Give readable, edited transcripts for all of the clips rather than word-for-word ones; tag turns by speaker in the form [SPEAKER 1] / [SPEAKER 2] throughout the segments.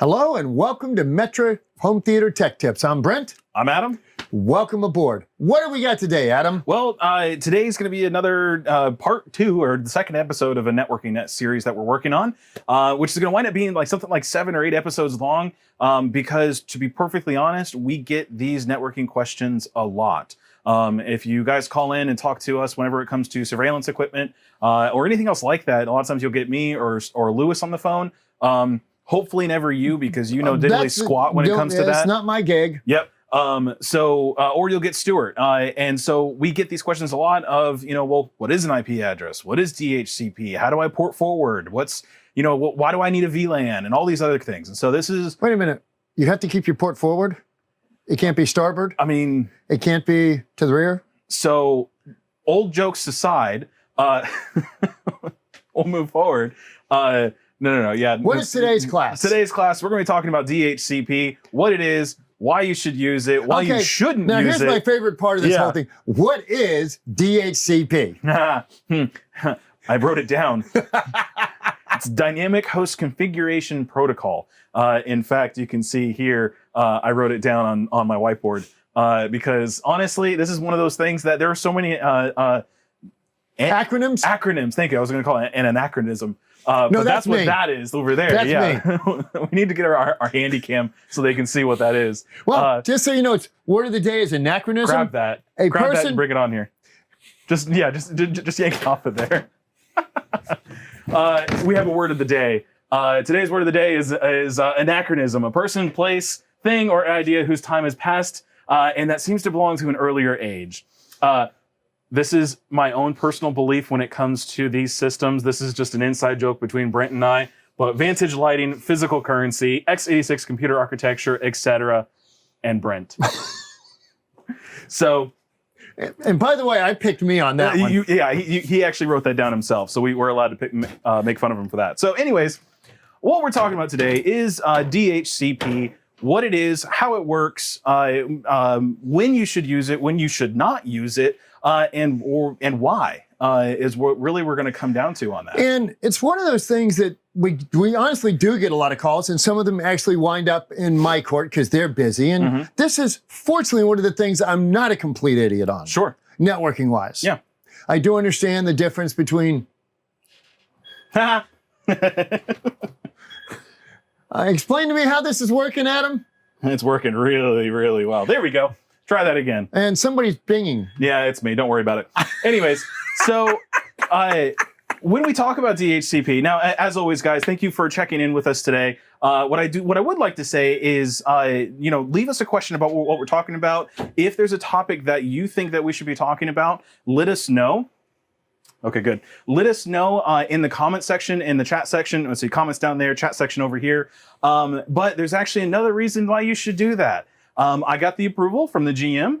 [SPEAKER 1] Hello and welcome to Metra Home Theater Tech Tips. I'm Brent.
[SPEAKER 2] I'm Adam.
[SPEAKER 1] Welcome aboard. What do we got today, Adam?
[SPEAKER 2] Well, today's going to be another part 2 or the second episode of a networking net series that we're working on, which is going to wind up being like something like 7 or 8 episodes long. Because to be perfectly honest, we get these networking questions a lot. If you guys call in and talk to us whenever it comes to surveillance equipment or anything else like that, a lot of times you'll get me or Lewis on the phone. Hopefully never you, because you know diddly squat when it comes to that.
[SPEAKER 1] That's not my gig.
[SPEAKER 2] Yep. Or you'll get Stuart. And so we get these questions a lot of, well, what is an IP address? What is DHCP? How do I port forward? What's, why do I need a VLAN and all these other things? And so this is...
[SPEAKER 1] Wait a minute. You have to keep your port forward? It can't be starboard?
[SPEAKER 2] I mean...
[SPEAKER 1] It can't be to the rear?
[SPEAKER 2] So old jokes aside, we'll move forward. No. Yeah.
[SPEAKER 1] What is today's class?
[SPEAKER 2] Today's class, we're going to be talking about DHCP, what it is, why you should use it, why you shouldn't use it.
[SPEAKER 1] Now, here's my favorite part of this whole thing. What is DHCP?
[SPEAKER 2] I wrote it down. It's Dynamic Host Configuration Protocol. In fact, you can see here, I wrote it down on my whiteboard because honestly, this is one of those things that there are so many
[SPEAKER 1] acronyms?
[SPEAKER 2] Acronyms. Thank you. I was going to call it an anachronism.
[SPEAKER 1] No,
[SPEAKER 2] but that's
[SPEAKER 1] me.
[SPEAKER 2] what that is over there.
[SPEAKER 1] That's
[SPEAKER 2] me. We need to get our handy cam so they can see what that is.
[SPEAKER 1] Well, just so you know, it's word of the day is anachronism.
[SPEAKER 2] Grab that. Grab that and bring it on here. Just yank it off of there. We have a word of the day. Today's word of the day is anachronism, a person, place, thing, or idea whose time has passed, and that seems to belong to an earlier age. This is my own personal belief when it comes to these systems. This is just an inside joke between Brent and I. But Vantage Lighting, physical currency, x86 computer architecture, etc., and Brent. So,
[SPEAKER 1] and by the way, I picked me on that one.
[SPEAKER 2] He actually wrote that down himself, so we were allowed to make fun of him for that. So, anyways, what we're talking about today is DHCP. What it is, how it works, when you should use it, when you should not use it, and why is what really we're going to come down to on that.
[SPEAKER 1] And it's one of those things that we honestly do get a lot of calls, and some of them actually wind up in my court because they're busy. And this is fortunately one of the things I'm not a complete idiot on.
[SPEAKER 2] Sure.
[SPEAKER 1] Networking wise.
[SPEAKER 2] Yeah.
[SPEAKER 1] I do understand the difference between. Explain to me how this is working, Adam.
[SPEAKER 2] It's working really, really well. There we go. Try that again.
[SPEAKER 1] And somebody's binging.
[SPEAKER 2] Yeah, it's me. Don't worry about it. Anyways, so when we talk about DHCP, now, as always, guys, thank you for checking in with us today. What I would like to say is, leave us a question about what we're talking about. If there's a topic that you think that we should be talking about, let us know. Okay, good. Let us know in the comment section, in the chat section. Let's see, comments down there, chat section over here. But there's actually another reason why you should do that. I got the approval from the GM.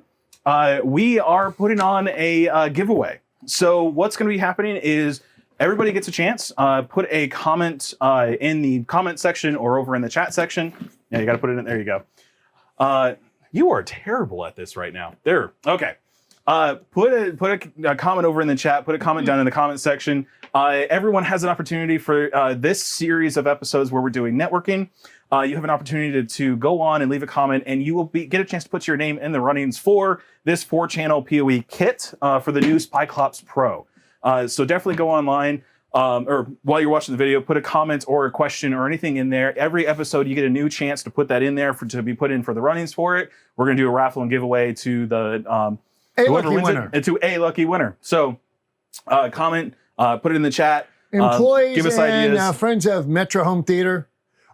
[SPEAKER 2] We are putting on a giveaway. So what's going to be happening is everybody gets a chance. Put a comment in the comment section or over in the chat section. Yeah, you got to put it in. There you go. You are terrible at this right now. There. Okay. Put a comment over in the chat, put a comment down in the comment section. Everyone has an opportunity for this series of episodes where we're doing networking. You have an opportunity to go on and leave a comment, and you will get a chance to put your name in the runnings for this 4-channel PoE kit for the new SpyClops Pro. So definitely go online, or while you're watching the video, put a comment or a question or anything in there. Every episode, you get a new chance to put that in there to be put in for the runnings for it. We're going to do a raffle and giveaway to the...
[SPEAKER 1] A lucky winner.
[SPEAKER 2] To a lucky winner. So comment, put it in the chat.
[SPEAKER 1] Employees
[SPEAKER 2] give us ideas.
[SPEAKER 1] And friends of Metra Home Theater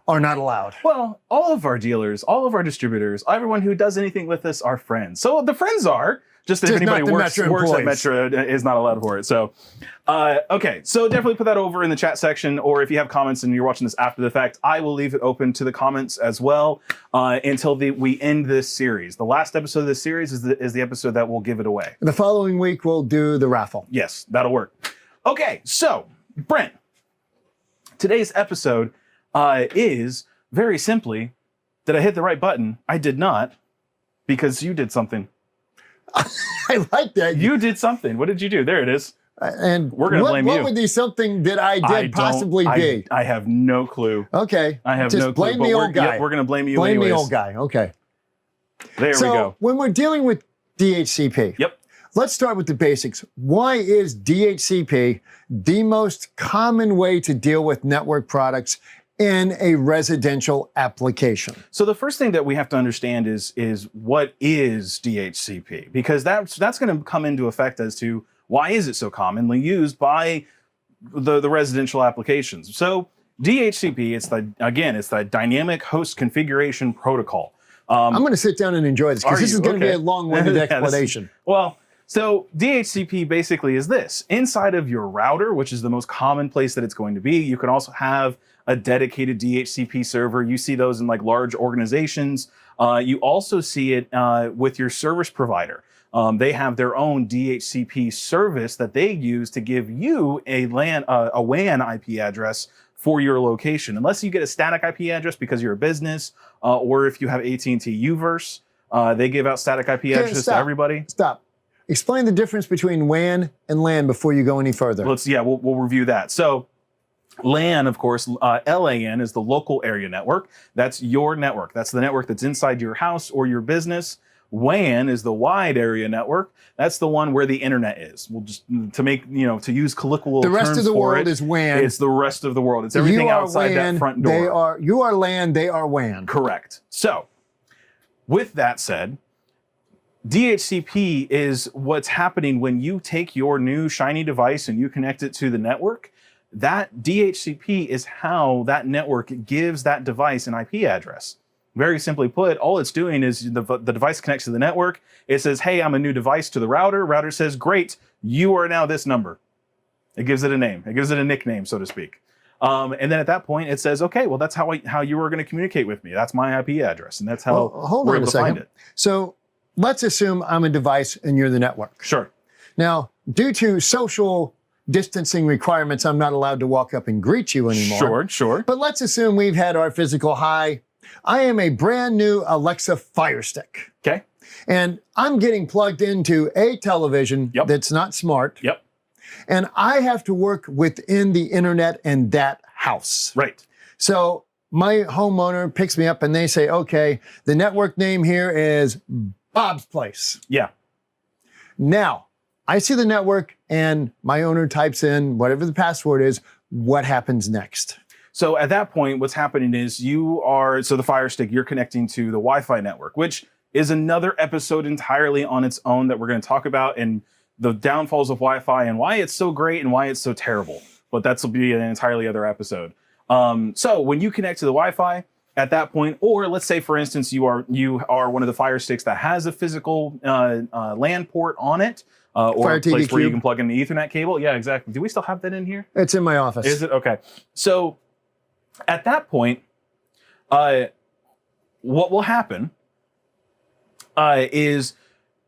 [SPEAKER 1] are not allowed.
[SPEAKER 2] Well, all of our dealers, all of our distributors, everyone who does anything with us are friends. So the friends are. Just if anybody works at Metra is not allowed for it. So, okay. So definitely put that over in the chat section, or if you have comments and you're watching this after the fact, I will leave it open to the comments as well until we end this series. The last episode of this series is the episode that will give it away.
[SPEAKER 1] The following week, we'll do the raffle.
[SPEAKER 2] Yes, that'll work. Okay, so Brent, today's episode is very simply, did I hit the right button? I did not, because you did something.
[SPEAKER 1] I like that.
[SPEAKER 2] You did something. What did you do? There it is.
[SPEAKER 1] And
[SPEAKER 2] We're gonna blame
[SPEAKER 1] what
[SPEAKER 2] you.
[SPEAKER 1] would be something that I did possibly be?
[SPEAKER 2] I have no clue.
[SPEAKER 1] Okay.
[SPEAKER 2] I have
[SPEAKER 1] Just
[SPEAKER 2] no clue.
[SPEAKER 1] blame the old guy.
[SPEAKER 2] Yep, we're going to blame you
[SPEAKER 1] Blame
[SPEAKER 2] anyways.
[SPEAKER 1] the old guy. Okay.
[SPEAKER 2] There we go.
[SPEAKER 1] When we're dealing with DHCP,
[SPEAKER 2] Yep.
[SPEAKER 1] let's start with the basics. Why is DHCP the most common way to deal with network products in a residential application?
[SPEAKER 2] So the first thing that we have to understand is what is DHCP? Because that's going to come into effect as to why is it so commonly used by the residential applications. So DHCP, it's the Dynamic Host Configuration Protocol.
[SPEAKER 1] I'm going to sit down and enjoy this because this is going to be a long-winded explanation.
[SPEAKER 2] So DHCP basically is this. Inside of your router, which is the most common place that it's going to be, you can also have a dedicated DHCP server. You see those in like large organizations. You also see it with your service provider. They have their own DHCP service that they use to give you a WAN IP address for your location. Unless you get a static IP address because you're a business, or if you have AT&T Uverse, they give out static IP addresses to everybody.
[SPEAKER 1] Stop. Explain the difference between WAN and LAN before you go any further.
[SPEAKER 2] We'll review that. So LAN, of course, LAN is the local area network. That's your network. That's the network that's inside your house or your business. WAN is the wide area network. That's the one where the internet is. We'll just to use colloquial terms.
[SPEAKER 1] The rest of the world is WAN.
[SPEAKER 2] It's the rest of the world. It's everything outside that front door.
[SPEAKER 1] You are LAN, they are WAN.
[SPEAKER 2] Correct. So, with that said, DHCP is what's happening when you take your new shiny device and you connect it to the network. That DHCP is how that network gives that device an IP address. Very simply put, all it's doing is the device connects to the network. It says, hey, I'm a new device to the router. Router says, great, you are now this number. It gives it a name. It gives it a nickname, so to speak. And then at that point, it says, okay, well, that's how you are going to communicate with me. That's my IP address, and that's how we're able to find it.
[SPEAKER 1] So let's assume I'm a device and you're the network.
[SPEAKER 2] Sure.
[SPEAKER 1] Now, due to social distancing requirements, I'm not allowed to walk up and greet you anymore.
[SPEAKER 2] Sure.
[SPEAKER 1] But let's assume we've had our physical hi. I am a brand new Alexa Fire Stick.
[SPEAKER 2] Okay.
[SPEAKER 1] And I'm getting plugged into a television that's not smart.
[SPEAKER 2] Yep.
[SPEAKER 1] And I have to work within the internet and that house.
[SPEAKER 2] Right.
[SPEAKER 1] So my homeowner picks me up and they say, okay, the network name here is Bob's Place.
[SPEAKER 2] Yeah.
[SPEAKER 1] Now, I see the network and my owner types in whatever the password is. What happens next?
[SPEAKER 2] So at that point, what's happening is the Fire Stick, you're connecting to the Wi-Fi network, which is another episode entirely on its own that we're going to talk about, and the downfalls of Wi-Fi and why it's so great and why it's so terrible. But that'll be an entirely other episode. So when you connect to the Wi-Fi at that point, or let's say, for instance, you are one of the Fire Sticks that has a physical LAN port on it, or a place where you can plug in the Ethernet cable. Yeah, exactly. Do we still have that in here?
[SPEAKER 1] It's in my office.
[SPEAKER 2] Is it? Okay. So at that point, what will happen is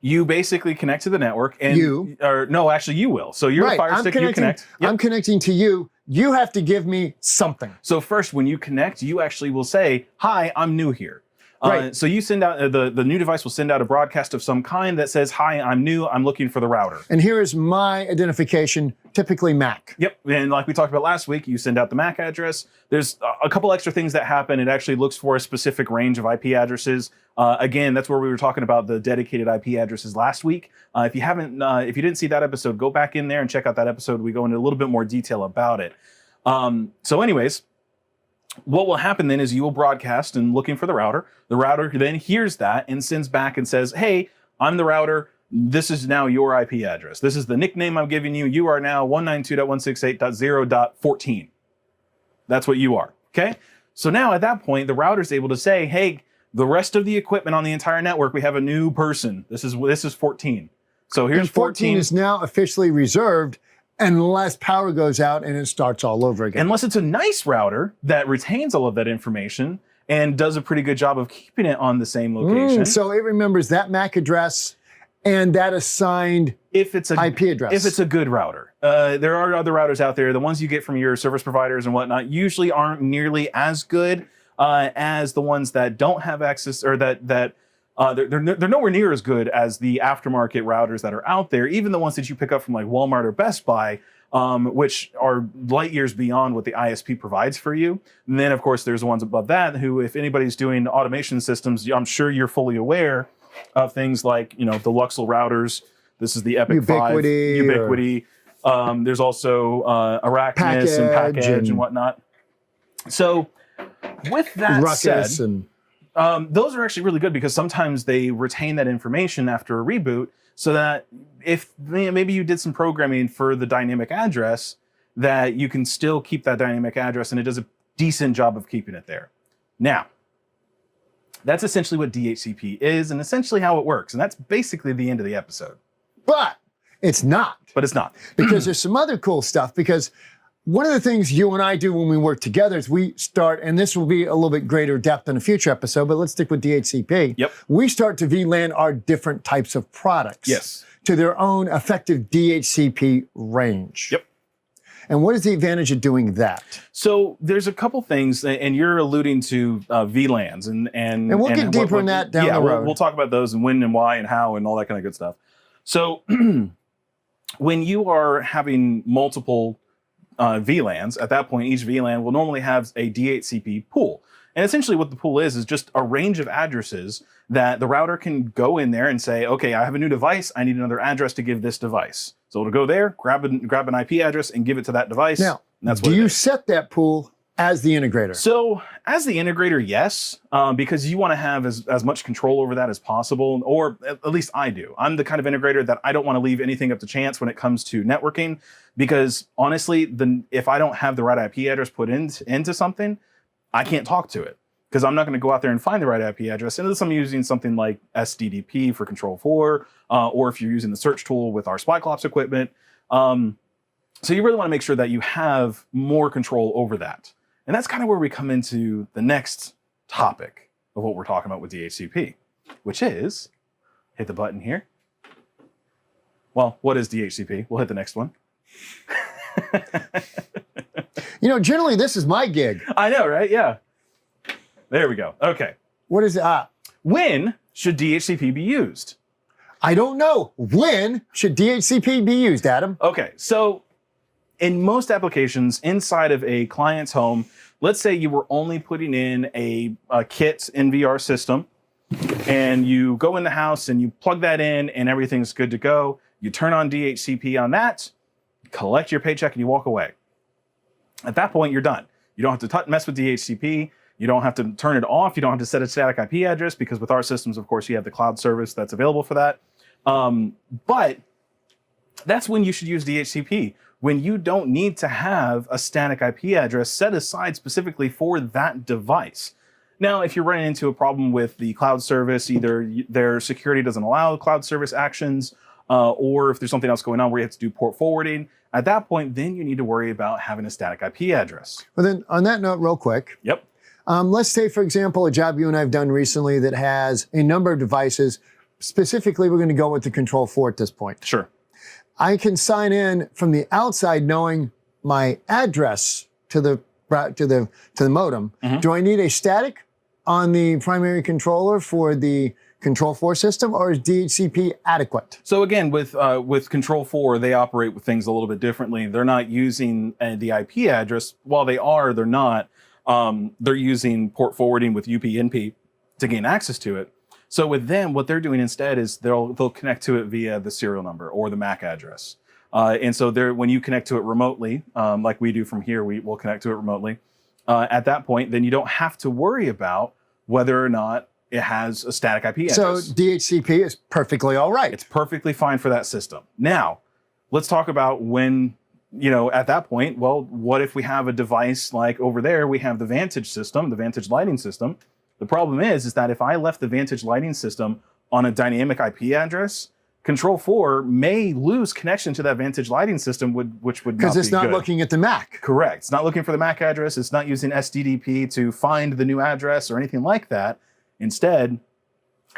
[SPEAKER 2] you basically connect to the network, and you will. So you're a Fire Stick, you connect.
[SPEAKER 1] Yep. I'm connecting to you. You have to give me something.
[SPEAKER 2] So first, when you connect, you actually will say, hi, I'm new here.
[SPEAKER 1] Right.
[SPEAKER 2] So you send out, the new device will send out a broadcast of some kind that says, hi, I'm new, I'm looking for the router.
[SPEAKER 1] And here is my identification, typically Mac.
[SPEAKER 2] Yep, and like we talked about last week, you send out the MAC address. There's a couple extra things that happen. It actually looks for a specific range of IP addresses. Again, that's where we were talking about the dedicated IP addresses last week. If you didn't see that episode, go back in there and check out that episode. We go into a little bit more detail about it. So anyways, what will happen then is you will broadcast and looking for the router. The router then hears that and sends back and says, hey, I'm the router. This is now your IP address. This is the nickname I'm giving you. You are now 192.168.0.14. That's what you are, okay? So now at that point, the router is able to say, hey, the rest of the equipment on the entire network, we have a new person. This is 14. So here's
[SPEAKER 1] 14 is now officially reserved unless power goes out and it starts all over again.
[SPEAKER 2] Unless it's a nice router that retains all of that information and does a pretty good job of keeping it on the same location.
[SPEAKER 1] So it remembers that MAC address and that assigned IP address.
[SPEAKER 2] If it's a good router. There are other routers out there. The ones you get from your service providers and whatnot usually aren't nearly as good as the ones that don't have access or that they're nowhere near as good as the aftermarket routers that are out there, even the ones that you pick up from like Walmart or Best Buy, which are light years beyond what the ISP provides for you. And then, of course, there's the ones above that who, if anybody's doing automation systems, I'm sure you're fully aware of things like, the Luxel routers. This is the Epic 5 Ubiquity. There's also Arachnus and Package and whatnot. So with that
[SPEAKER 1] Ruckus
[SPEAKER 2] said, those are actually really good because sometimes they retain that information after a reboot, so that if maybe you did some programming for the dynamic address, that you can still keep that dynamic address, and it does a decent job of keeping it there. Now, that's essentially what DHCP is and essentially how it works. And that's basically the end of the episode.
[SPEAKER 1] But it's not.
[SPEAKER 2] But it's not.
[SPEAKER 1] Because there's some other cool stuff. Because one of the things you and I do when we work together is we start, and this will be a little bit greater depth in a future episode, but let's stick with DHCP.
[SPEAKER 2] Yep.
[SPEAKER 1] We start to VLAN our different types of products.
[SPEAKER 2] Yes.
[SPEAKER 1] To their own effective DHCP range.
[SPEAKER 2] Yep.
[SPEAKER 1] And what is the advantage of doing that?
[SPEAKER 2] So there's a couple things, and you're alluding to VLANs, and
[SPEAKER 1] we'll get deeper in that down the road.
[SPEAKER 2] We'll talk about those and when and why and how and all that kind of good stuff. So when you are having multiple VLANs, at that point, each VLAN will normally have a DHCP pool. And essentially what the pool is just a range of addresses that the router can go in there and say, okay, I have a new device. I need another address to give this device. So it'll go there, grab an IP address and give it to that device.
[SPEAKER 1] Now,
[SPEAKER 2] and that's what
[SPEAKER 1] do you set that pool as the integrator?
[SPEAKER 2] So as the integrator, yes, because you want to have as much control over that as possible, or at least I do. I'm the kind of integrator that I don't want to leave anything up to chance when it comes to networking, because honestly, if I don't have the right IP address put into something, I can't talk to it, because I'm not going to go out there and find the right IP address unless I'm using something like SDDP for Control 4, or if you're using the search tool with our Spyclops equipment. So you really want to make sure that you have more control over that. And that's kind of where we come into the next topic of what we're talking about with DHCP, which is, hit the button here. Well, what is DHCP? We'll hit the next one.
[SPEAKER 1] Generally this is my gig.
[SPEAKER 2] I know, right? Yeah. There we go. Okay.
[SPEAKER 1] What is it?
[SPEAKER 2] When should DHCP be used?
[SPEAKER 1] I don't know. When should DHCP be used, Adam?
[SPEAKER 2] Okay, so in most applications inside of a client's home, let's say you were only putting in a kit NVR system, and you go in the house and you plug that in and everything's good to go. You turn on DHCP on that, collect your paycheck, and you walk away. At that point, you're done. You don't have to mess with DHCP. You don't have to turn it off. You don't have to set a static IP address, because with our systems, of course, you have the cloud service that's available for that. But that's when you should use DHCP, when you don't need to have a static IP address set aside specifically for that device. Now, if you're running into a problem with the cloud service, either their security doesn't allow cloud service actions, or if there's something else going on where you have to do port forwarding, at that point, then you need to worry about having a static IP address.
[SPEAKER 1] Well, then on that note, real quick.
[SPEAKER 2] Yep.
[SPEAKER 1] Let's say, for example, a job you and I have done recently that has a number of devices. Specifically, we're going to go with the Control 4 at this point.
[SPEAKER 2] Sure.
[SPEAKER 1] I can sign in from the outside knowing my address to the modem. Mm-hmm. Do I need a static on the primary controller for the Control 4 system, or is DHCP adequate?
[SPEAKER 2] So again, with Control 4, they operate with things a little bit differently. They're not using the IP address. While they are, they're not. They're using port forwarding with UPnP to gain access to it. So with them, what they're doing instead is they'll connect to it via the serial number or the MAC address. And so when you connect to it remotely, like we do from here, we'll connect to it remotely. At that point, then you don't have to worry about whether or not it has a static IP address.
[SPEAKER 1] So DHCP is perfectly all right.
[SPEAKER 2] It's perfectly fine for that system. Now, let's talk about when, at that point, well, what if we have a device like over there, we have the Vantage system, the Vantage lighting system. The problem is that if I left the Vantage lighting system on a dynamic IP address, Control 4 may lose connection to that Vantage lighting system, which would not be good.
[SPEAKER 1] Because it's not looking at the MAC.
[SPEAKER 2] Correct. It's not looking for the MAC address. It's not using SDDP to find the new address or anything like that. Instead,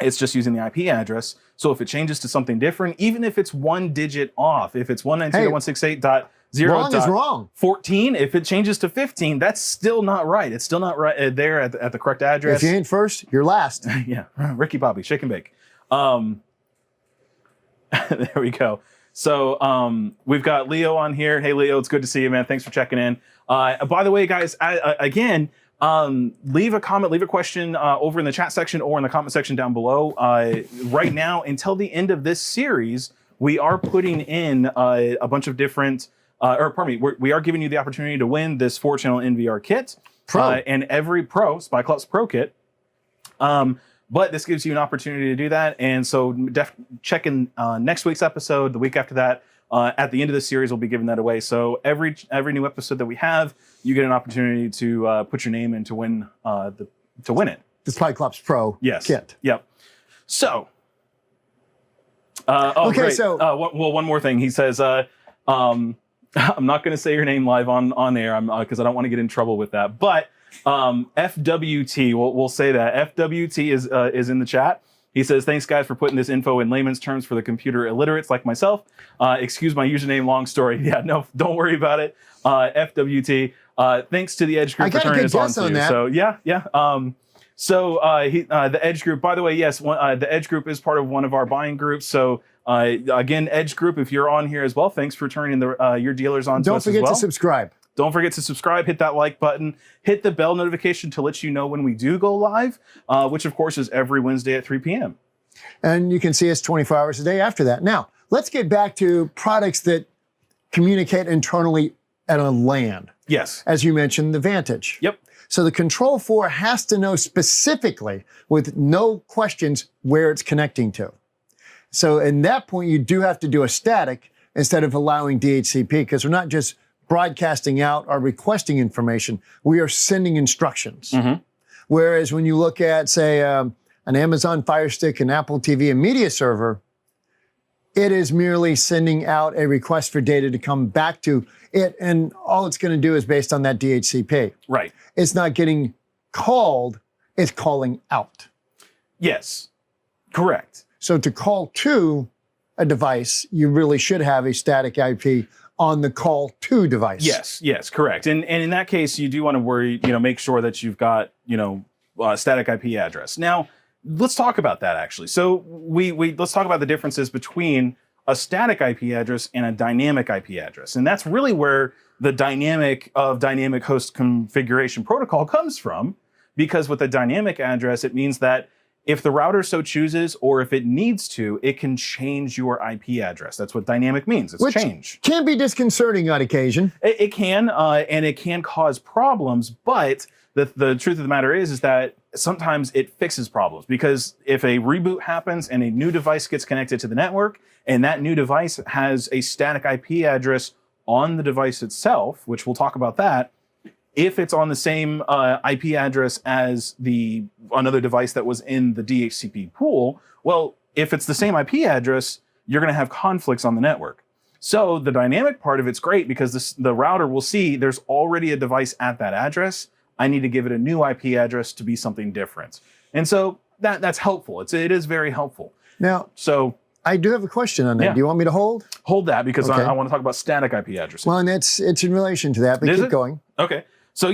[SPEAKER 2] it's just using the IP address. So if it changes to something different, even if it's one digit off, if it's 192.168.0,
[SPEAKER 1] Wrong is wrong.
[SPEAKER 2] 14. If it changes to 15, that's still not right. It's still not right there at the correct address.
[SPEAKER 1] If you ain't first, you're last.
[SPEAKER 2] Yeah, Ricky Bobby, shake and bake. There we go. So we've got Leo on here. Hey, Leo, it's good to see you, man. Thanks for checking in. By the way, guys, again, leave a comment, leave a question over in the chat section or in the comment section down below. Right now, until the end of this series, we are putting in a bunch of different, we are giving you the opportunity to win this 4-channel NVR kit. And every Spy Clubs Pro kit. But this gives you an opportunity to do that. And so check in next week's episode, the week after that. At the end of the series, we'll be giving that away. So every new episode that we have, you get an opportunity to put your name in to win to win it.
[SPEAKER 1] The Spy Clubs Pro kit.
[SPEAKER 2] Yep. So.
[SPEAKER 1] Okay.
[SPEAKER 2] Great.
[SPEAKER 1] So.
[SPEAKER 2] Well, one more thing. He says, I'm not going to say your name live on air because I don't want to get in trouble with that. But FWT, we'll say that FWT is in the chat. He says, thanks guys for putting this info in layman's terms for the computer illiterates like myself. Excuse my usosername, long story. Yeah, no, don't worry about it. FWT. Thanks to the Edge Group for turning this on to you. So yeah. The Edge Group, by the way, yes, the Edge Group is part of one of our buying groups. So again, Edge Group, if you're on here as well, thanks for turning your dealers on to us as well.
[SPEAKER 1] Don't forget to subscribe.
[SPEAKER 2] Don't forget to subscribe, hit that like button, hit the bell notification to let you know when we do go live, which of course is every Wednesday at 3 p.m.
[SPEAKER 1] And you can see us 24 hours a day after that. Now, let's get back to products that communicate internally at a LAN.
[SPEAKER 2] Yes.
[SPEAKER 1] As you mentioned, the Vantage.
[SPEAKER 2] Yep.
[SPEAKER 1] So the Control 4 has to know specifically, with no questions, where it's connecting to. So in that point, you do have to do a static instead of allowing DHCP, because we're not just broadcasting out or requesting information, we are sending instructions.
[SPEAKER 2] Mm-hmm.
[SPEAKER 1] Whereas when you look at, say, an Amazon Fire Stick, an Apple TV, a media server, it is merely sending out a request for data to come back to it, and all it's going to do is based on that DHCP.
[SPEAKER 2] Right.
[SPEAKER 1] It's not getting called, it's calling out.
[SPEAKER 2] Yes, correct.
[SPEAKER 1] So to call to a device, you really should have a static IP on the call to device.
[SPEAKER 2] Yes, correct. And in that case, you do want to make sure that you've got, static IP address. Now, let's talk about that actually. So let's talk about the differences between a static IP address and a dynamic IP address. And that's really where the dynamic host configuration protocol comes from, because with a dynamic address, it means that if the router so chooses, or if it needs to, it can change your IP address. That's what dynamic means. It's change.
[SPEAKER 1] Can be disconcerting on occasion.
[SPEAKER 2] It can, and it can cause problems. But the truth of the matter is that sometimes it fixes problems, because if a reboot happens and a new device gets connected to the network, and that new device has a static IP address on the device itself, which we'll talk about that. If it's on the same IP address as another device that was in the DHCP pool, well, if it's the same IP address, you're going to have conflicts on the network. So the dynamic part of it's great, because the router will see there's already a device at that address. I need to give it a new IP address to be something different. And so that's helpful. It is very helpful.
[SPEAKER 1] Now, I do have a question on that. Yeah. Do you want me to hold?
[SPEAKER 2] Hold that, because I want to talk about static IP addresses.
[SPEAKER 1] Well, and it's in relation to that, but keep going.
[SPEAKER 2] Okay. So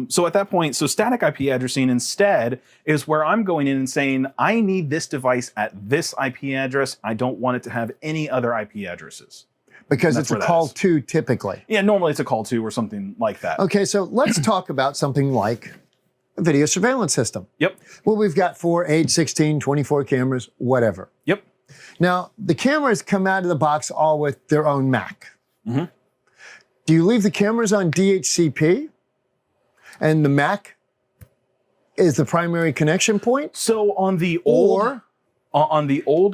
[SPEAKER 2] so at that point, static IP addressing instead is where I'm going in and saying, I need this device at this IP address. I don't want it to have any other IP addresses.
[SPEAKER 1] Because it's a call to typically.
[SPEAKER 2] Yeah, normally it's a call to or something like that.
[SPEAKER 1] Okay, so let's talk about something like a video surveillance system.
[SPEAKER 2] Yep.
[SPEAKER 1] Well, we've got 4, 8, 16, 24 cameras, whatever.
[SPEAKER 2] Yep.
[SPEAKER 1] Now, the cameras come out of the box all with their own MAC.
[SPEAKER 2] Mm-hmm.
[SPEAKER 1] Do you leave the cameras on DHCP? And the MAC is the primary connection point?
[SPEAKER 2] So on the old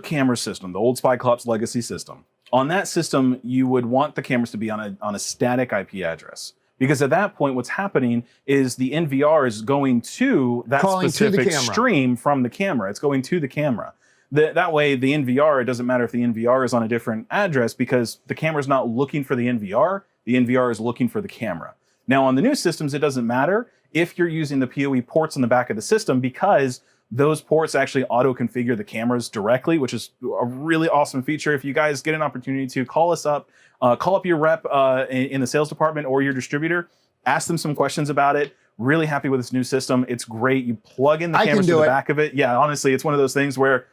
[SPEAKER 2] camera system, the old Spy Clubs legacy system, on that system, you would want the cameras to be on a static IP address. Because at that point, what's happening is the NVR is going to that specific stream from the camera. It's going to the camera. That way, the NVR, it doesn't matter if the NVR is on a different address, because the camera's not looking for the NVR is looking for the camera. Now, on the new systems, it doesn't matter if you're using the PoE ports in the back of the system, because those ports actually auto-configure the cameras directly, which is a really awesome feature. If you guys get an opportunity to call us up, call up your rep in the sales department or your distributor, ask them some questions about it. Really happy with this new system. It's great. You plug in the cameras to the back of it. Yeah, honestly, it's one of those things where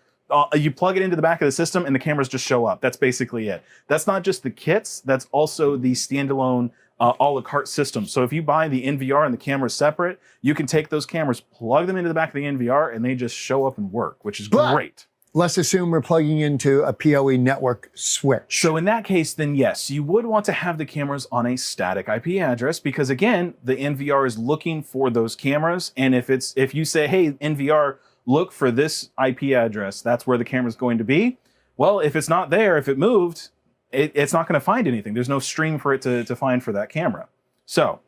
[SPEAKER 2] you plug it into the back of the system and the cameras just show up. That's basically it. That's not just the kits. That's also the standalone a la carte system. So if you buy the NVR and the cameras separate, you can take those cameras, plug them into the back of the NVR, and they just show up and work, which is great.
[SPEAKER 1] Let's assume we're plugging into a PoE network switch.
[SPEAKER 2] So in that case, then yes, you would want to have the cameras on a static IP address because again, the NVR is looking for those cameras. And if you say, hey, NVR, look for this IP address, that's where the camera's going to be. Well, if it's not there, if it moved, it's not going to find anything. There's no stream for it to find for that camera. So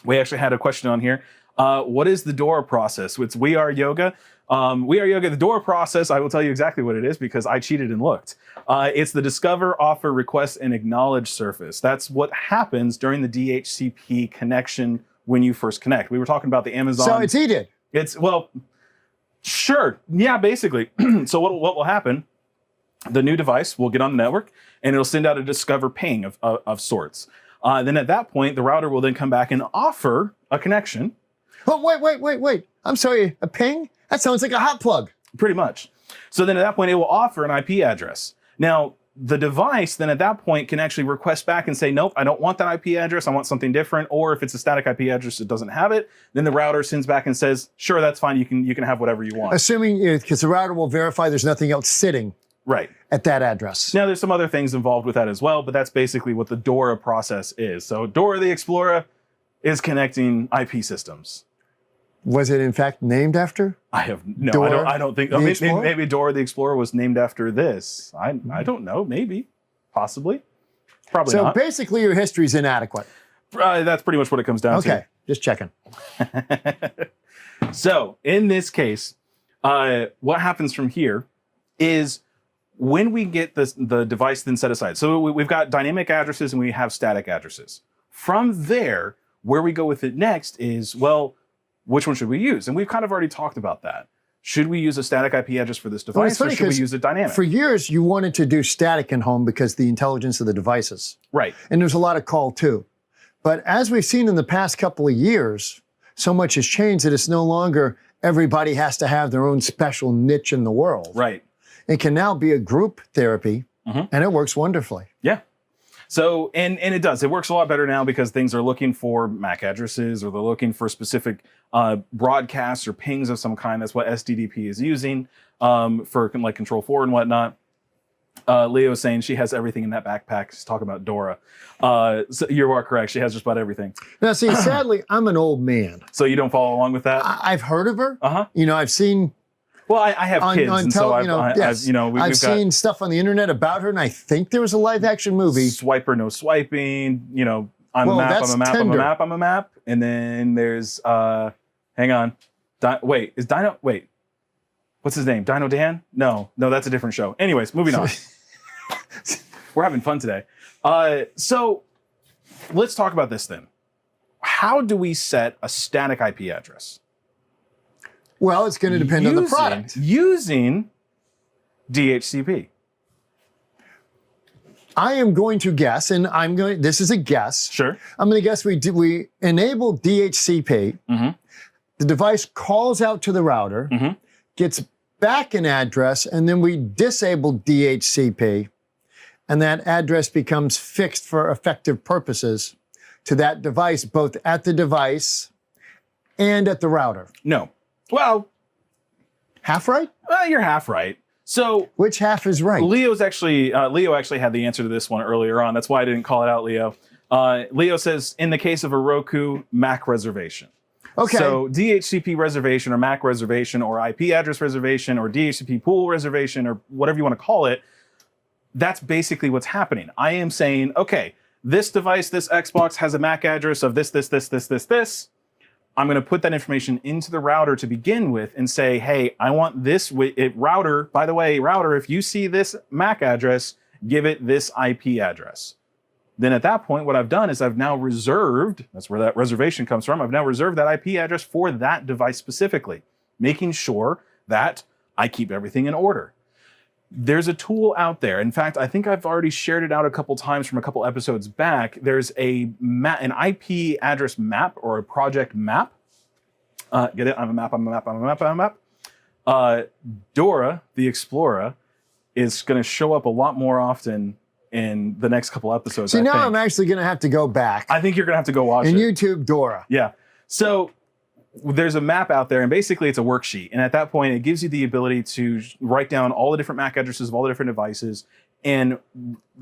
[SPEAKER 2] we actually had a question on here. What is the DORA process? It's We Are Yoga. We Are Yoga, the DORA process, I will tell you exactly what it is because I cheated and looked. It's the Discover, Offer, Request, and Acknowledge surface. That's what happens during the DHCP connection when you first connect. We were talking about the Amazon.
[SPEAKER 1] So it's EDID.
[SPEAKER 2] It's, well, sure. Yeah, basically. So what will happen, the new device will get on the network and it'll send out a Discover ping of sorts. Then at that point, the router will then come back and offer a connection.
[SPEAKER 1] Oh, wait. I'm sorry, a ping? That sounds like a hot plug.
[SPEAKER 2] Pretty much. So then at that point, it will offer an IP address. Now, the device then at that point can actually request back and say, nope, I don't want that IP address. I want something different. Or if it's a static IP address that doesn't have it, then the router sends back and says, sure, that's fine. You can have whatever you want.
[SPEAKER 1] Assuming, because the router will verify there's nothing else sitting
[SPEAKER 2] right
[SPEAKER 1] at that address.
[SPEAKER 2] Now, there's some other things involved with that as well, but that's basically what the DORA process is. So DORA the Explorer is connecting IP systems.
[SPEAKER 1] Was it in fact named after?
[SPEAKER 2] I have no.
[SPEAKER 1] Dora
[SPEAKER 2] I don't think. Maybe Dora the Explorer was named after this. I don't know. Maybe, possibly, probably
[SPEAKER 1] so
[SPEAKER 2] not.
[SPEAKER 1] So basically, your history is inadequate.
[SPEAKER 2] That's pretty much what it comes down to.
[SPEAKER 1] Okay, just checking.
[SPEAKER 2] So in this case, what happens from here is when we get the device then set aside. So we've got dynamic addresses and we have static addresses. From there, where we go with it next is, well, which one should we use? And we've kind of already talked about that. Should we use a static IP address for this device or should we use a dynamic?
[SPEAKER 1] For years, you wanted to do static in home because the intelligence of the devices.
[SPEAKER 2] Right.
[SPEAKER 1] And there's a lot of call too. But as we've seen in the past couple of years, so much has changed that it's no longer everybody has to have their own special niche in the world.
[SPEAKER 2] Right.
[SPEAKER 1] It can now be a group therapy and it works wonderfully.
[SPEAKER 2] Yeah. So, and it does. It works a lot better now because things are looking for MAC addresses or they're looking for specific broadcasts or pings of some kind. That's what SDDP is using for like Control 4 and whatnot. Leo's saying she has everything in that backpack. She's talking about Dora. So you are correct. She has just about everything.
[SPEAKER 1] Now, see, sadly, I'm an old man.
[SPEAKER 2] So you don't follow along with that?
[SPEAKER 1] I've heard of her.
[SPEAKER 2] Uh-huh.
[SPEAKER 1] You know, I've seen...
[SPEAKER 2] Well, I have kids, and so I've
[SPEAKER 1] seen stuff on the internet about her, and I think there was a live-action movie.
[SPEAKER 2] Swiper, no swiping. You know, I'm a map, I'm a map, I'm a map, I'm a map. And then there's, hang on. Wait, what's his name? Dino Dan? No, that's a different show. Anyways, moving on. We're having fun today. So let's talk about this then. How do we set a static IP address?
[SPEAKER 1] Well, it's going to depend on the product.
[SPEAKER 2] Using DHCP.
[SPEAKER 1] I am going to guess, and this is a guess.
[SPEAKER 2] Sure.
[SPEAKER 1] I'm going to guess we enable DHCP. The device calls out to the router, gets back an address, and then we disable DHCP, and that address becomes fixed for effective purposes to that device, both at the device and at the router.
[SPEAKER 2] No. Well,
[SPEAKER 1] half right?
[SPEAKER 2] Well, you're half right. So
[SPEAKER 1] which half is right?
[SPEAKER 2] Leo actually had the answer to this one earlier on. That's why I didn't call it out, Leo. Leo says, in the case of a Roku, MAC reservation.
[SPEAKER 1] Okay.
[SPEAKER 2] So DHCP reservation or MAC reservation or IP address reservation or DHCP pool reservation or whatever you want to call it, that's basically what's happening. I am saying, okay, this device, this Xbox has a MAC address of this. I'm going to put that information into the router to begin with and say, hey, I want this router. By the way, router, if you see this MAC address, give it this IP address. Then at that point, what I've done is I've now reserved, that's where that reservation comes from. I've now reserved that IP address for that device specifically, making sure that, I keep everything in order. There's a tool out there. In fact, I think I've already shared it out a couple times from a couple episodes back. There's an IP address map or a project map. Get it? I'm a map. Dora, the Explorer, is going to show up a lot more often in the next couple episodes.
[SPEAKER 1] See, now I'm actually going to have to go back.
[SPEAKER 2] I think you're going to have to go watch it.
[SPEAKER 1] And YouTube Dora.
[SPEAKER 2] Yeah. So there's a map out there, and basically it's a worksheet. And at that point, it gives you the ability to write down all the different MAC addresses of all the different devices and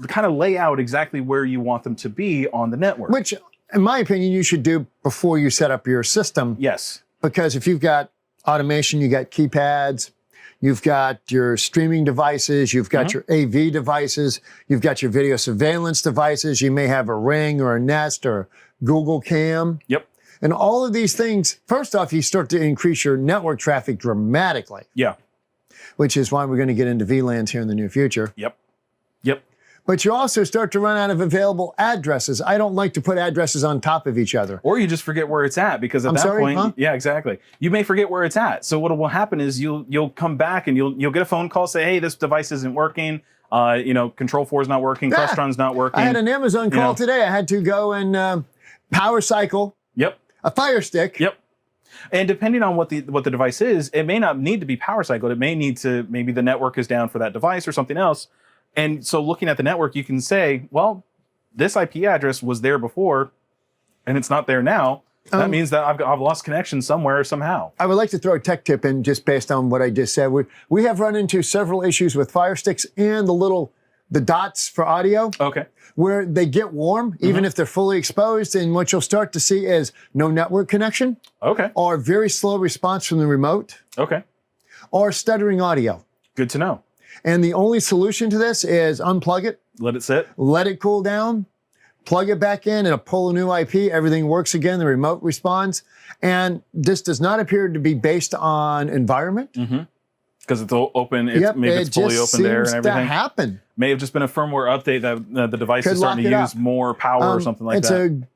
[SPEAKER 2] kind of lay out exactly where you want them to be on the network.
[SPEAKER 1] Which, in my opinion, you should do before you set up your system.
[SPEAKER 2] Yes.
[SPEAKER 1] Because if you've got automation, you got keypads, you've got your streaming devices, you've got your AV devices, you've got your video surveillance devices, you may have a Ring or a Nest or Google Cam.
[SPEAKER 2] Yep.
[SPEAKER 1] And all of these things, first off, you start to increase your network traffic dramatically.
[SPEAKER 2] Yeah.
[SPEAKER 1] Which is why we're going to get into VLANs here in the near future.
[SPEAKER 2] Yep. Yep.
[SPEAKER 1] But you also start to run out of available addresses. I don't like to put addresses on top of each other.
[SPEAKER 2] Or you just forget where it's at, because at that point, yeah, exactly. You may forget where it's at. So what will happen is you'll come back and you'll get a phone call, say, hey, this device isn't working. Control 4 is not working. Crestron's not working.
[SPEAKER 1] I had an Amazon call today. I had to go and power cycle.
[SPEAKER 2] Yep.
[SPEAKER 1] A Fire Stick.
[SPEAKER 2] Yep. And depending on what the device is, it may not need to be power cycled. It may need to, maybe the network is down for that device or something else. And so looking at the network, you can say, well, this IP address was there before and it's not there now. That means that I've lost connection somewhere, somehow. I
[SPEAKER 1] would like to throw a tech tip in just based on what I just said. We have run into several issues with Fire Sticks and the dots for audio.
[SPEAKER 2] Okay.
[SPEAKER 1] Where they get warm, even if they're fully exposed. And what you'll start to see is no network connection.
[SPEAKER 2] Okay.
[SPEAKER 1] Or very slow response from the remote.
[SPEAKER 2] Okay.
[SPEAKER 1] Or stuttering audio.
[SPEAKER 2] Good to know.
[SPEAKER 1] And the only solution to this is unplug it.
[SPEAKER 2] Let it sit.
[SPEAKER 1] Let it cool down. Plug it back in. It'll pull a new IP. Everything works again. The remote responds. And this does not appear to be based on environment.
[SPEAKER 2] Because it's open, maybe it's fully open there and everything.
[SPEAKER 1] To happen.
[SPEAKER 2] May have just been a firmware update that the device is starting to use more power or something like that.
[SPEAKER 1] It's a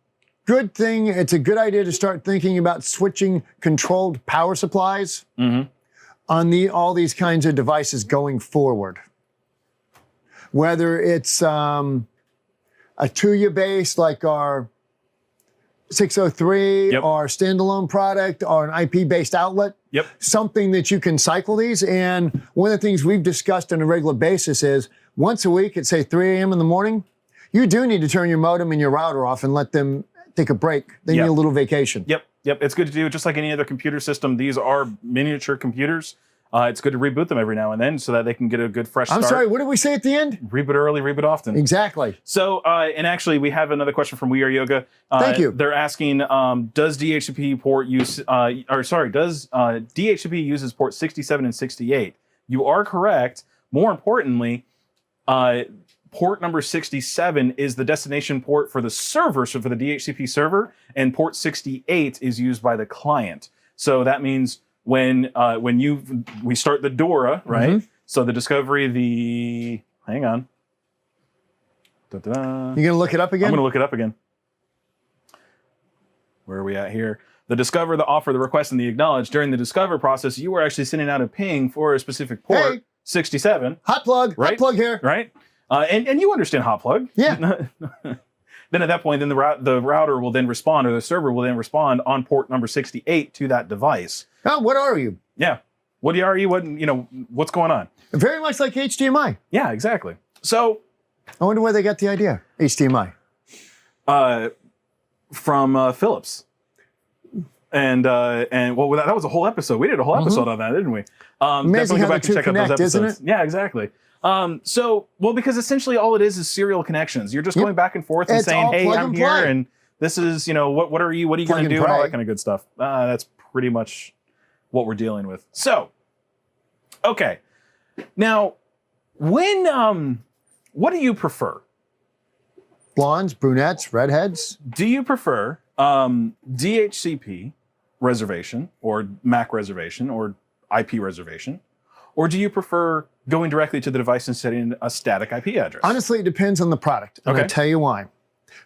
[SPEAKER 1] good thing. It's a good idea to start thinking about switching controlled power supplies on all these kinds of devices going forward. Whether it's a Tuya base like our 603 or standalone product or an IP-based outlet.
[SPEAKER 2] Yep.
[SPEAKER 1] Something that you can cycle these. And one of the things we've discussed on a regular basis is once a week at say 3 a.m. in the morning, you do need to turn your modem and your router off and let them take a break. They need a little vacation.
[SPEAKER 2] Yep. It's good to do just like any other computer system. These are miniature computers. It's good to reboot them every now and then so that they can get a good fresh start.
[SPEAKER 1] I'm sorry, what did we say at the end?
[SPEAKER 2] Reboot early, reboot often.
[SPEAKER 1] Exactly.
[SPEAKER 2] So, and actually we have another question from We Are Yoga.
[SPEAKER 1] Thank you.
[SPEAKER 2] They're asking, does DHCP DHCP uses port 67 and 68? You are correct. More importantly, port number 67 is the destination port for the server, so for the DHCP server, and port 68 is used by the client. So that means when we start the Dora, right? So the discovery, hang on. Da-da-da.
[SPEAKER 1] You gonna look it up again?
[SPEAKER 2] I'm gonna look it up again. Where are we at here? The discover, the offer, the request, and the acknowledge. During the discover process, you were actually sending out a ping for a specific port, 67.
[SPEAKER 1] Hot plug,
[SPEAKER 2] right?
[SPEAKER 1] Hot plug here.
[SPEAKER 2] Right? And you understand hot plug.
[SPEAKER 1] Yeah.
[SPEAKER 2] Then at that point, the router will then respond, or the server will then respond on port number 68 to that device.
[SPEAKER 1] Oh, what are you?
[SPEAKER 2] Yeah. What are you? What's going on?
[SPEAKER 1] Very much like HDMI.
[SPEAKER 2] Yeah, exactly. So
[SPEAKER 1] I wonder where they got the idea. HDMI.
[SPEAKER 2] From Philips. And well, that was a whole episode. We did a whole episode on that, didn't we?
[SPEAKER 1] Amazing how the two connect, isn't it?
[SPEAKER 2] Yeah, exactly. Because essentially all it is serial connections. You're just going back and forth and saying, hey, I'm here, and this is, what are you going to do, and all that kind of good stuff. That's pretty much what we're dealing with. So, okay. Now, what do you prefer?
[SPEAKER 1] Blondes, brunettes, redheads?
[SPEAKER 2] Do you prefer DHCP reservation or MAC reservation or IP reservation? Or do you prefer going directly to the device and setting a static IP address?
[SPEAKER 1] Honestly, it depends on the product. And I'll tell you why.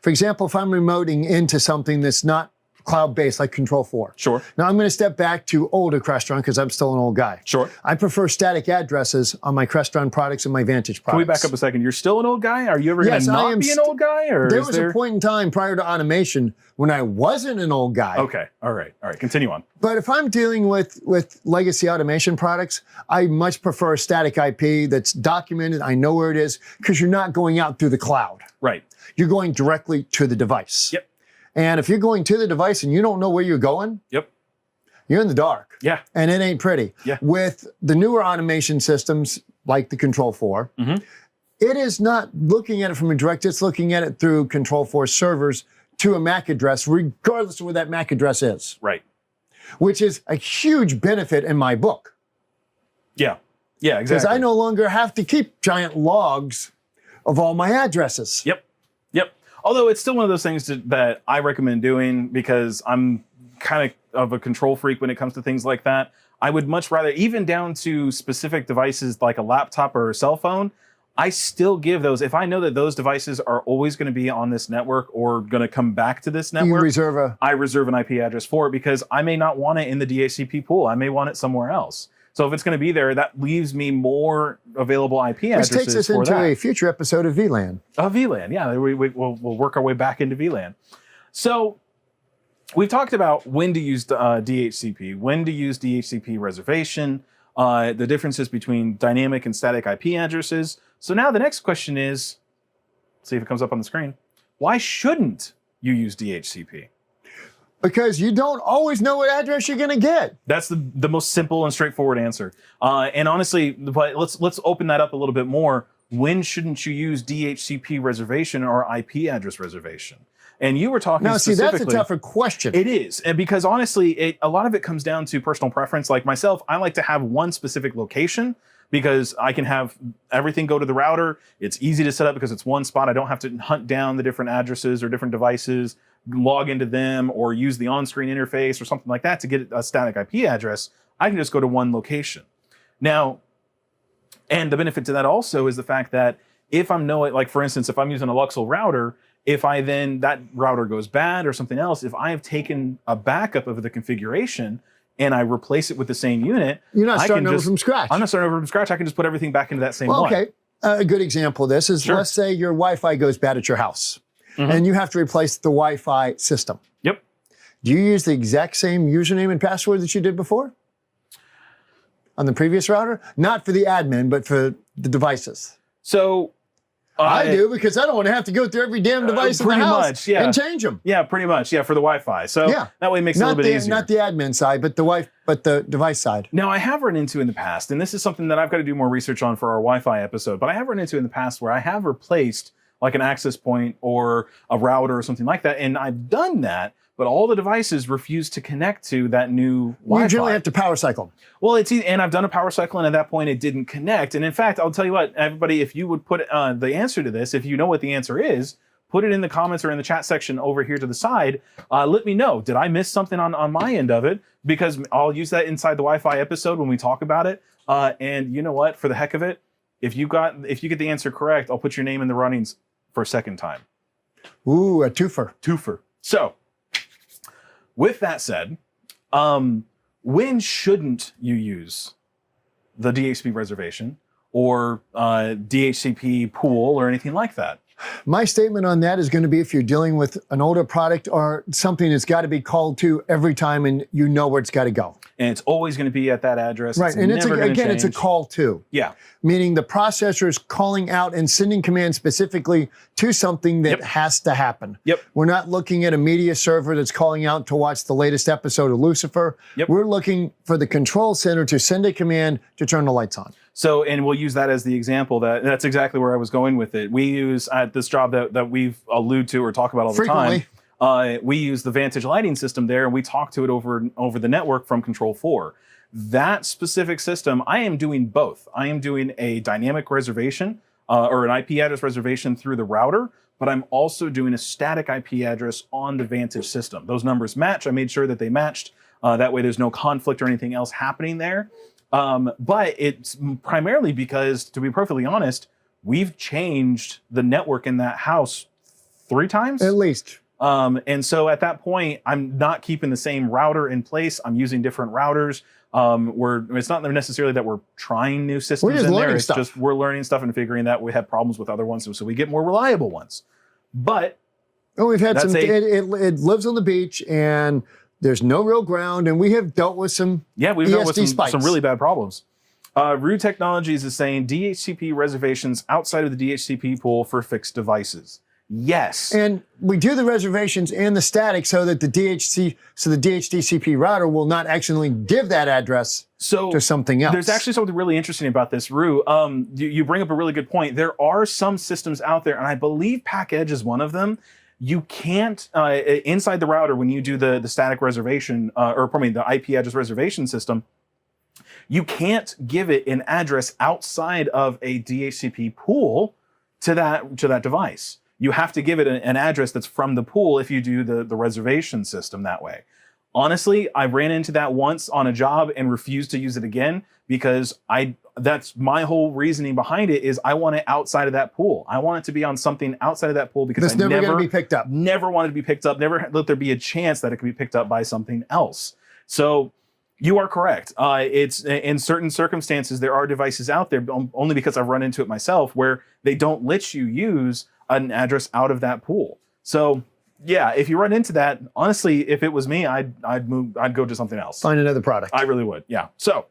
[SPEAKER 1] For example, if I'm remoting into something that's not cloud-based like Control 4.
[SPEAKER 2] Sure.
[SPEAKER 1] Now I'm going to step back to older Crestron because I'm still an old guy.
[SPEAKER 2] Sure.
[SPEAKER 1] I prefer static addresses on my Crestron products and my Vantage products.
[SPEAKER 2] Can we back up a second? You're still an old guy? Are you ever going to not be an old guy? Or
[SPEAKER 1] there was a point in time prior to automation when I wasn't an old guy.
[SPEAKER 2] Okay. All right. Continue on.
[SPEAKER 1] But if I'm dealing with legacy automation products, I much prefer a static IP that's documented. I know where it is because you're not going out through the cloud.
[SPEAKER 2] Right.
[SPEAKER 1] You're going directly to the device.
[SPEAKER 2] Yep.
[SPEAKER 1] And if you're going to the device and you don't know where you're going,
[SPEAKER 2] yep,
[SPEAKER 1] you're in the dark.
[SPEAKER 2] Yeah.
[SPEAKER 1] And it ain't pretty.
[SPEAKER 2] Yeah.
[SPEAKER 1] With the newer automation systems like the Control 4, it is not looking at it from a direct, it's looking at it through Control 4 servers to a MAC address, regardless of where that MAC address is.
[SPEAKER 2] Right.
[SPEAKER 1] Which is a huge benefit in my book.
[SPEAKER 2] Yeah. Yeah, exactly.
[SPEAKER 1] Because I no longer have to keep giant logs of all my addresses.
[SPEAKER 2] Yep. Although it's still one of those things that I recommend doing because I'm kind of a control freak when it comes to things like that. I would much rather, even down to specific devices like a laptop or a cell phone, I still give those, if I know that those devices are always going to be on this network or going to come back to this network, I reserve an IP address for it because I may not want it in the DHCP pool. I may want it somewhere else. So if it's going to be there, that leaves me more available IP addresses.
[SPEAKER 1] Which takes us into a future episode of VLAN.
[SPEAKER 2] VLAN, yeah. We'll work our way back into VLAN. So we've talked about when to use DHCP, when to use DHCP reservation, the differences between dynamic and static IP addresses. So now the next question is, see if it comes up on the screen, why shouldn't you use DHCP?
[SPEAKER 1] Because you don't always know what address you're going to get.
[SPEAKER 2] That's the most simple and straightforward answer. And honestly, but let's open that up a little bit more. When shouldn't you use DHCP reservation or IP address reservation? And you were talking specifically.
[SPEAKER 1] Now, see, that's a tougher question.
[SPEAKER 2] It is. And because honestly, a lot of it comes down to personal preference. Like myself, I like to have one specific location because I can have everything go to the router. It's easy to set up because it's one spot. I don't have to hunt down the different addresses or different devices, log into them, or use the on-screen interface or something like that to get a static IP address. I can just go to one location. Now, and the benefit to that also is the fact that if I'm like for instance, if I'm using a Luxel router, if that router goes bad or something else, if I have taken a backup of the configuration and I replace it with the same unit,
[SPEAKER 1] you're not starting over from scratch.
[SPEAKER 2] I'm not starting over from scratch. I can just put everything back into that same one.
[SPEAKER 1] Okay. A good example of this is, let's say your Wi-Fi goes bad at your house and you have to replace the Wi-Fi system.
[SPEAKER 2] Yep.
[SPEAKER 1] Do you use the exact same username and password that you did before? On the previous router? Not for the admin, but for the devices.
[SPEAKER 2] So
[SPEAKER 1] I do, because I don't want to have to go through every damn device in the house and change them.
[SPEAKER 2] Yeah, pretty much. Yeah, for the Wi-Fi. So that way it makes it a little bit easier.
[SPEAKER 1] Not the admin side, but the device side.
[SPEAKER 2] Now, I have run into in the past, and this is something that I've got to do more research on for our Wi-Fi episode, but I have run into in the past where I have replaced like an access point or a router or something like that, and I've done that, but all the devices refuse to connect to that new Wi-Fi.
[SPEAKER 1] You generally have to power cycle.
[SPEAKER 2] Well, and I've done a power cycle, and at that point, it didn't connect. And in fact, I'll tell you what, everybody, if you would put the answer to this, if you know what the answer is, put it in the comments or in the chat section over here to the side. Let me know. Did I miss something on my end of it? Because I'll use that inside the Wi-Fi episode when we talk about it. And you know what? For the heck of it, if you get the answer correct, I'll put your name in the runnings for a second time.
[SPEAKER 1] Ooh, a twofer.
[SPEAKER 2] Twofer. So, with that said, when shouldn't you use the DHCP reservation or DHCP pool or anything like that?
[SPEAKER 1] My statement on that is going to be if you're dealing with an older product or something that's got to be called to every time and you know where it's got to go.
[SPEAKER 2] And it's always going to be at that address.
[SPEAKER 1] Right, and it's a call to.
[SPEAKER 2] Yeah.
[SPEAKER 1] Meaning the processor is calling out and sending commands specifically to something that has to happen.
[SPEAKER 2] Yep.
[SPEAKER 1] We're not looking at a media server that's calling out to watch the latest episode of Lucifer.
[SPEAKER 2] Yep.
[SPEAKER 1] We're looking for the control center to send a command to turn the lights on.
[SPEAKER 2] So, and we'll use that as the example. That's exactly where I was going with it. We use at this job that we've alluded to or talk about all the time. We use the Vantage lighting system there, and we talk to it over the network from Control 4. That specific system, I am doing both. I am doing a dynamic reservation or an IP address reservation through the router, but I'm also doing a static IP address on the Vantage system. Those numbers match. I made sure that they matched. That way there's no conflict or anything else happening there. But it's primarily because, to be perfectly honest, we've changed the network in that house 3 times?
[SPEAKER 1] At least.
[SPEAKER 2] And so at that point, I'm not keeping the same router in place. I'm using different routers. It's not necessarily that we're trying new systems in there. It's just we're learning stuff and figuring that we have problems with other ones, so we get more reliable ones. But
[SPEAKER 1] we've had some. It lives on the beach, and there's no real ground, and we have dealt with some.
[SPEAKER 2] Yeah, we've dealt with some really bad problems. Rude Technologies is saying DHCP reservations outside of the DHCP pool for fixed devices. Yes.
[SPEAKER 1] And we do the reservations and the static so that the DHCP router will not accidentally give that address to something else.
[SPEAKER 2] There's actually something really interesting about this, Rue. You bring up a really good point. There are some systems out there, and I believe PackEdge is one of them. You can't, inside the router, when you do the static reservation, the IP address reservation system, you can't give it an address outside of a DHCP pool to that device. You have to give it an address that's from the pool if you do the reservation system that way. Honestly, I ran into that once on a job and refused to use it again because that's my whole reasoning behind it is I want it outside of that pool. I want it to be on something outside of that pool because
[SPEAKER 1] it's never going to be picked up.
[SPEAKER 2] Never wanted to be picked up. Never let there be a chance that it could be picked up by something else. So you are correct. It's in certain circumstances, there are devices out there, only because I've run into it myself, where they don't let you use an address out of that pool. So yeah, if you run into that, honestly, if it was me, I'd go to something else.
[SPEAKER 1] Find another product.
[SPEAKER 2] I really would, yeah. So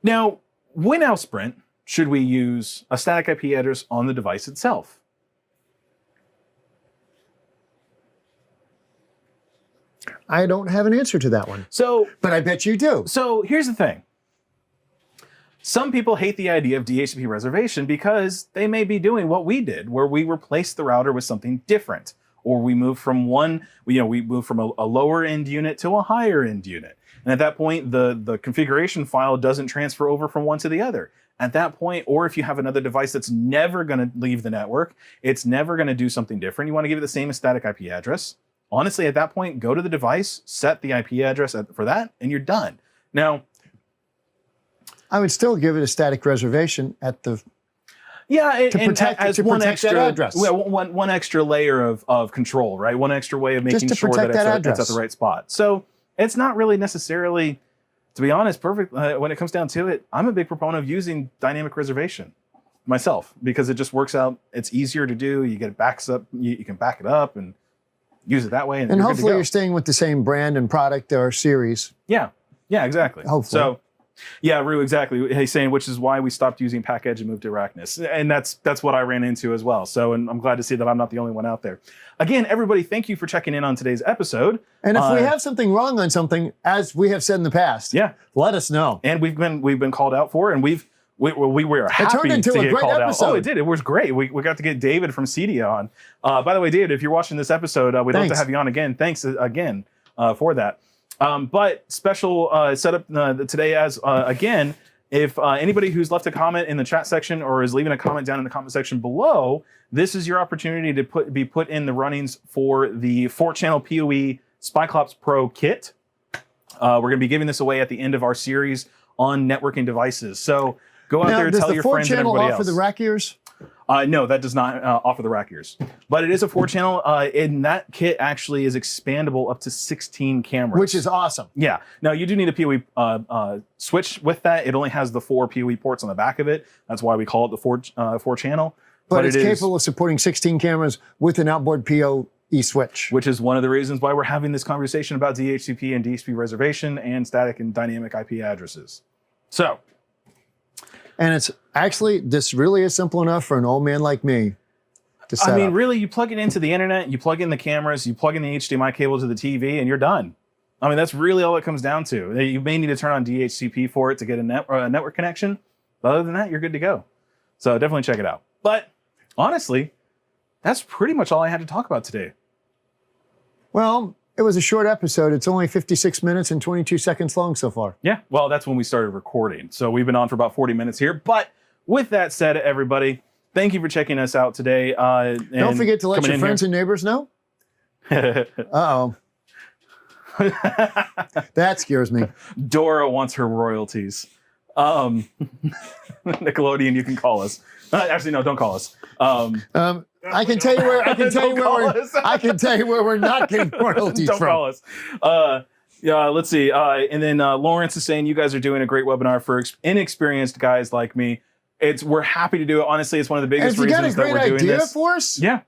[SPEAKER 2] now, when else, Brent, should we use a static IP address on the device itself?
[SPEAKER 1] I don't have an answer to that one. But I bet you do.
[SPEAKER 2] So here's the thing. Some people hate the idea of DHCP reservation because they may be doing what we did, where we replaced the router with something different, or we moved from we moved from a lower end unit to a higher end unit. And at that point, the configuration file doesn't transfer over from one to the other. At that point, or if you have another device that's never going to leave the network, it's never going to do something different. You want to give it the same static IP address. Honestly, at that point, go to the device, set the IP address for that, and you're done. Now,
[SPEAKER 1] I would still give it a static reservation at the
[SPEAKER 2] to protect
[SPEAKER 1] that address.
[SPEAKER 2] Well, one extra layer of control, right? One extra way of making sure that it's at the right spot. So it's not really necessarily, to be honest, perfect. When it comes down to it, I'm a big proponent of using dynamic reservation myself because it just works out. It's easier to do. You get it backs up. You can back it up and use it that way.
[SPEAKER 1] And hopefully you're staying with the same brand and product or series.
[SPEAKER 2] Yeah, exactly.
[SPEAKER 1] Hopefully.
[SPEAKER 2] So, yeah, Rue, exactly. He's saying, which is why we stopped using PackEdge and moved to Arachnus. And that's what I ran into as well. So, and I'm glad to see that I'm not the only one out there. Again, everybody, thank you for checking in on today's episode.
[SPEAKER 1] And if we have something wrong on something, as we have said in the past, let us know.
[SPEAKER 2] And we've been called out for it, and we were happy
[SPEAKER 1] it turned into
[SPEAKER 2] to
[SPEAKER 1] a
[SPEAKER 2] get
[SPEAKER 1] great
[SPEAKER 2] called
[SPEAKER 1] episode.
[SPEAKER 2] out. Oh, it did. It was great. We got to get David from Cedia on. By the way, David, if you're watching this episode, we'd love to have you on again. Thanks again for that. But special setup today as, again, if anybody who's left a comment in the chat section or is leaving a comment down in the comment section below, this is your opportunity to be put in the runnings for the 4-channel PoE SpyClops Pro kit. We're going to be giving this away at the end of our series on networking devices. So go out there and tell your friends and everybody else.
[SPEAKER 1] Does the 4-channel offer the rack ears?
[SPEAKER 2] No, that does not offer the rack ears. But it is a 4-channel, and that kit actually is expandable up to 16 cameras.
[SPEAKER 1] Which is awesome.
[SPEAKER 2] Yeah. Now, you do need a PoE switch with that. It only has the 4 PoE ports on the back of it. That's why we call it the 4-channel.
[SPEAKER 1] But it's capable of supporting 16 cameras with an outboard PoE switch.
[SPEAKER 2] Which is one of the reasons why we're having this conversation about DHCP and DHCP reservation and static and dynamic IP addresses. So.
[SPEAKER 1] And it's actually, this really is simple enough for an old man like me to set up.
[SPEAKER 2] Really, you plug it into the internet, you plug in the cameras, you plug in the HDMI cable to the TV, and you're done. I mean, that's really all it comes down to. You may need to turn on DHCP for it to get a network connection. But other than that, you're good to go. So definitely check it out. But honestly, that's pretty much all I had to talk about today.
[SPEAKER 1] Well, it was a short episode. It's only 56 minutes and 22 seconds long so far.
[SPEAKER 2] Yeah, well, that's when we started recording. So we've been on for about 40 minutes here. But with that said, everybody, thank you for checking us out today.
[SPEAKER 1] Don't forget to let your friends and neighbors know. Uh-oh. That scares me.
[SPEAKER 2] Dora wants her royalties. Nickelodeon, you can call us. Actually, no, don't call us.
[SPEAKER 1] I can tell you where. I can tell you
[SPEAKER 2] Don't call
[SPEAKER 1] where.
[SPEAKER 2] us.
[SPEAKER 1] I can tell you where we're not getting royalties
[SPEAKER 2] Don't
[SPEAKER 1] from.
[SPEAKER 2] call us. Yeah, let's see. And then Lawrence is saying you guys are doing a great webinar for inexperienced guys like me. We're happy to do it. Honestly, it's one of the biggest
[SPEAKER 1] And if you got a
[SPEAKER 2] reasons that
[SPEAKER 1] great
[SPEAKER 2] we're doing
[SPEAKER 1] idea
[SPEAKER 2] this.
[SPEAKER 1] for us,
[SPEAKER 2] Yeah.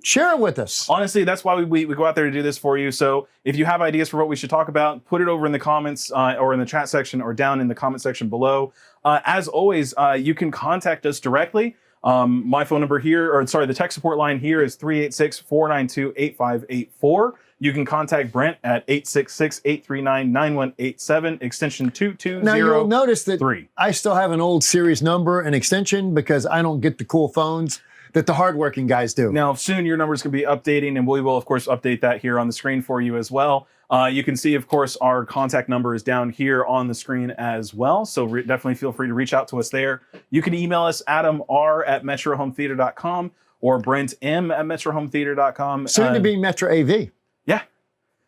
[SPEAKER 1] share it with us.
[SPEAKER 2] Honestly, that's why we go out there to do this for you. So if you have ideas for what we should talk about, put it over in the comments or in the chat section or down in the comment section below. As always, you can contact us directly. My phone number here, or sorry, the tech support line here is 386-492-8584. You can contact Brent at 866-839-9187, extension 220.
[SPEAKER 1] Now you'll notice that
[SPEAKER 2] 3.
[SPEAKER 1] I still have an old series number and extension because I don't get the cool phones that the hardworking guys do.
[SPEAKER 2] Now, soon your numbers can be updating, and we will, of course, update that here on the screen for you as well. You can see, of course, our contact number is down here on the screen as well. So definitely feel free to reach out to us there. You can email us, adamr@metrohometheater.com or brentm@metrohometheater.com.
[SPEAKER 1] Soon to be Metra AV.
[SPEAKER 2] Yeah.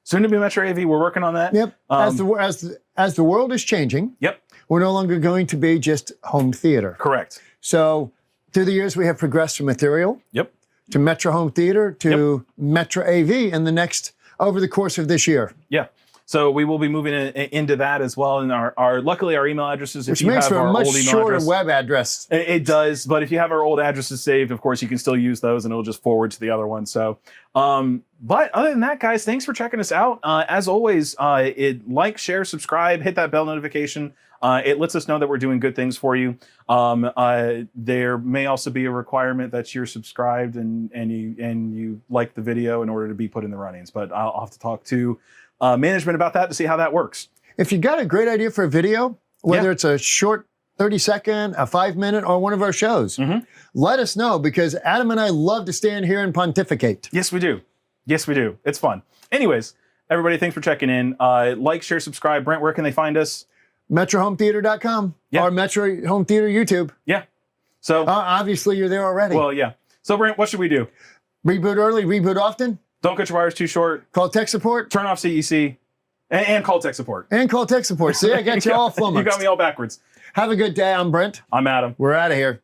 [SPEAKER 2] Soon to be Metra AV. We're working on that.
[SPEAKER 1] Yep. As the world is changing,
[SPEAKER 2] Yep.
[SPEAKER 1] we're no longer going to be just home theater.
[SPEAKER 2] Correct.
[SPEAKER 1] So through the years, we have progressed from Ethereal
[SPEAKER 2] Yep.
[SPEAKER 1] to Metra Home Theater to Metra AV in the next, over the course of this year.
[SPEAKER 2] Yeah. So we will be moving into that as well. And luckily our email addresses,
[SPEAKER 1] Which
[SPEAKER 2] if you
[SPEAKER 1] makes
[SPEAKER 2] have
[SPEAKER 1] for a
[SPEAKER 2] our
[SPEAKER 1] much
[SPEAKER 2] old email
[SPEAKER 1] shorter
[SPEAKER 2] address,
[SPEAKER 1] web address.
[SPEAKER 2] It does, but if you have our old addresses saved, of course, you can still use those and it'll just forward to the other one. So, but other than that, guys, thanks for checking us out. As always, like, share, subscribe, hit that bell notification. It lets us know that we're doing good things for you. There may also be a requirement that you're subscribed and you like the video in order to be put in the runnings, but I'll have to talk to management about that to see how that works.
[SPEAKER 1] If you got a great idea for a video, whether it's a short 30-second, a 5-minute, or one of our shows, let us know, because Adam and I love to stand here and pontificate.
[SPEAKER 2] Yes, we do. Yes, we do. It's fun. Anyways, everybody, thanks for checking in. Like, share, subscribe. Brent, where can they find us?
[SPEAKER 1] MetroHomeTheater.com or Metro Home Theater YouTube.
[SPEAKER 2] Yeah. So
[SPEAKER 1] obviously you're there already.
[SPEAKER 2] Well, yeah. So Brent, what should we do?
[SPEAKER 1] Reboot early, reboot often.
[SPEAKER 2] Don't cut your wires too short.
[SPEAKER 1] Call tech support.
[SPEAKER 2] Turn off CEC. And call tech support.
[SPEAKER 1] And call tech support. See, I got you all flummoxed.
[SPEAKER 2] You got me all backwards.
[SPEAKER 1] Have a good day. I'm Brent.
[SPEAKER 2] I'm Adam.
[SPEAKER 1] We're out of here.